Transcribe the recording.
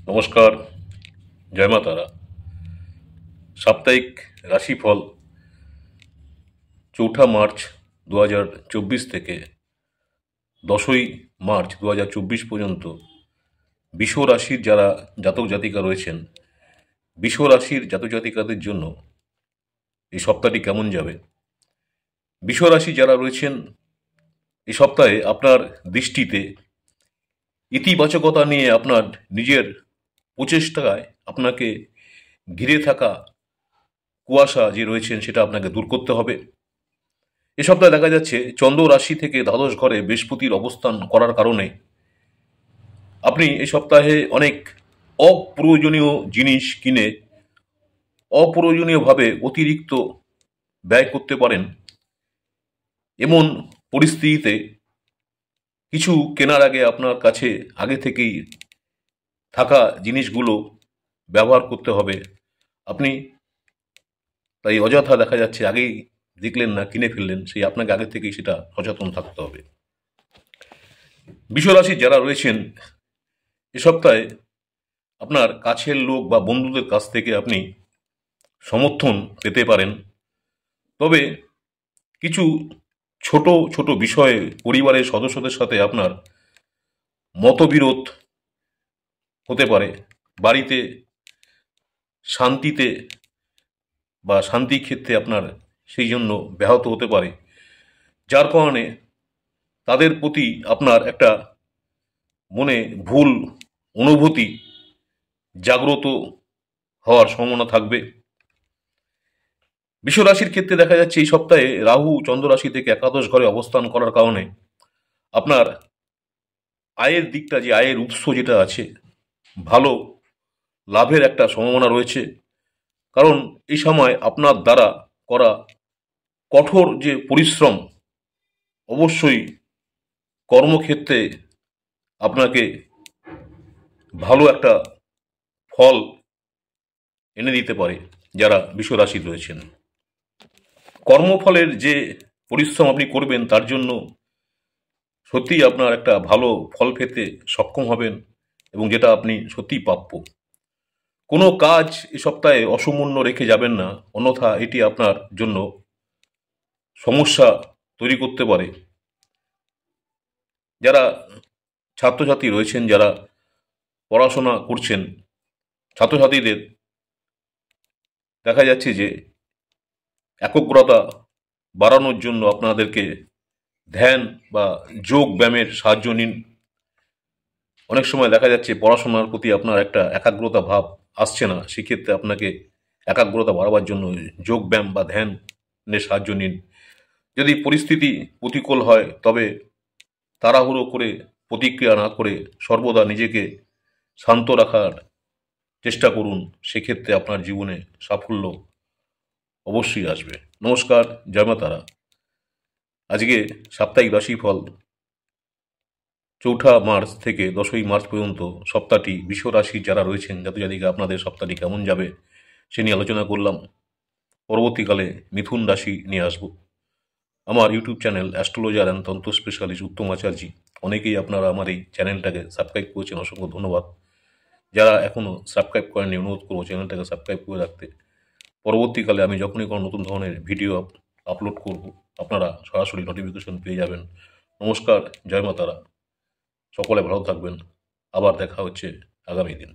নমস্কার, জয় মা তারা। সাপ্তাহিক রাশিফল 4 মার্চ 2024 থেকে 10 মার্চ 2024 পর্যন্ত বৃষ রাশির যারা জাতক জাতিকা রয়েছেন, বৃষ রাশির জাতক জাতিকাদের জন্য এই সপ্তাহটি কেমন যাবে। বৃষ রাশি যারা রয়েছেন এই সপ্তাহে আপনার দৃষ্টিতে ইতিবাচকতা নিয়ে আপনার নিজের প্রচেষ্টায় আপনাকে ঘিরে থাকা কুয়াশা যে রয়েছেন সেটা আপনাকে দূর করতে হবে। এ সপ্তাহে দেখা যাচ্ছে চন্দ্র রাশি থেকে দ্বাদশ ঘরে বৃহস্পতির অবস্থান করার কারণে আপনি এই সপ্তাহে অনেক অপ্রয়োজনীয় জিনিস কিনে অপ্রয়োজনীয়ভাবে অতিরিক্ত ব্যয় করতে পারেন। এমন পরিস্থিতিতে কিছু কেনার আগে আপনার কাছে আগে থেকেই থাকা জিনিসগুলো ব্যবহার করতে হবে। আপনি তাই অযথা দেখা যাচ্ছে আগেই দেখলেন না, কিনে ফেললেন, সেই আপনাকে আগে থেকেই সেটা সচেতন থাকতে হবে। বৃষ রাশির যারা রয়েছেন এ সপ্তাহে আপনার কাছের লোক বা বন্ধুদের কাছ থেকে আপনি সমর্থন পেতে পারেন। তবে কিছু ছোট ছোট বিষয়ে পরিবারের সদস্যদের সাথে আপনার মতবিরোধ হতে পারে। বাড়িতে শান্তিতে বা শান্তি ক্ষেত্রে আপনার সেই জন্য ব্যাহত হতে পারে, যার কারণে তাদের প্রতি আপনার একটা মনে ভুল অনুভূতি জাগ্রত হওয়ার সম্ভাবনা থাকবে। বৃষ রাশির ক্ষেত্রে দেখা যাচ্ছে এই সপ্তাহে রাহু চন্দ্র রাশি থেকে একাদশ ঘরে অবস্থান করার কারণে আপনার আয়ের দিকটা, যে আয়ের উৎস যেটা আছে, ভালো লাভের একটা সম্ভাবনা রয়েছে। কারণ এই সময় আপনার দ্বারা করা কঠোর যে পরিশ্রম অবশ্যই কর্মক্ষেত্রে আপনাকে ভালো একটা ফল এনে দিতে পারে। যারা বৃষ রাশি রয়েছেন, কর্মফলের যে পরিশ্রম আপনি করবেন তার জন্য সত্যিই আপনার একটা ভালো ফল পেতে সক্ষম হবেন, এবং যেটা আপনি সত্যিই প্রাপ্য। কোনো কাজ এ সপ্তাহে অসম্পূর্ণ রেখে যাবেন না, অন্যথা এটি আপনার জন্য সমস্যা তৈরি করতে পারে। যারা ছাত্রছাত্রী রয়েছেন, যারা পড়াশোনা করছেন, ছাত্রছাত্রীদের দেখা যাচ্ছে যে একাগ্রতা বাড়ানোর জন্য আপনাদেরকে ধ্যান বা যোগ ব্যায়ামের সাহায্য নিন। অনেক সময় দেখা যাচ্ছে পড়াশোনার প্রতি আপনার একটা একাগ্রতা ভাব আসছে না, সেক্ষেত্রে আপনাকে একাগ্রতা বাড়াবার জন্য যোগ ব্যায়াম বা ধ্যানের সাহায্য নিন। যদি পরিস্থিতি প্রতিকূল হয় তবে তাড়াহুড়ো করে প্রতিক্রিয়া না করে সর্বদা নিজেকে শান্ত রাখার চেষ্টা করুন, সেক্ষেত্রে আপনার জীবনে সাফল্য অবশ্যই আসবে। নমস্কার, জয় মা তারা। আজকে সাপ্তাহিক রাশিফল 4 মার্চ থেকে 10 মার্চ পর্যন্ত সপ্তাহটি বৃষ রাশির যারা রয়েছেন জাতক জাতিকা আপনাদের সপ্তাহটি কেমন যাবে সে নিয়ে আলোচনা করলাম। পরবর্তীকালে মিথুন রাশি নিয়ে আসব। আমার ইউটিউব চ্যানেল অ্যাস্ট্রোলজার অ্যান্ড তন্ত্র স্পেশালিস্ট উত্তম আচার্যি, অনেকেই আপনারা আমার এই চ্যানেলটাকে সাবস্ক্রাইব করেছেন, অসংখ্য ধন্যবাদ। যারা এখনও সাবস্ক্রাইব করেননি অনুরোধ করবো চ্যানেলটাকে সাবস্ক্রাইব করে রাখতে। পরবর্তীকালে আমি যখনই কোনো নতুন ধরনের ভিডিও আপলোড করব আপনারা সরাসরি নোটিফিকেশন পেয়ে যাবেন। নমস্কার, জয় মা তারা। সকলে ভালো থাকবেন। আবার দেখা হচ্ছে আগামী দিন।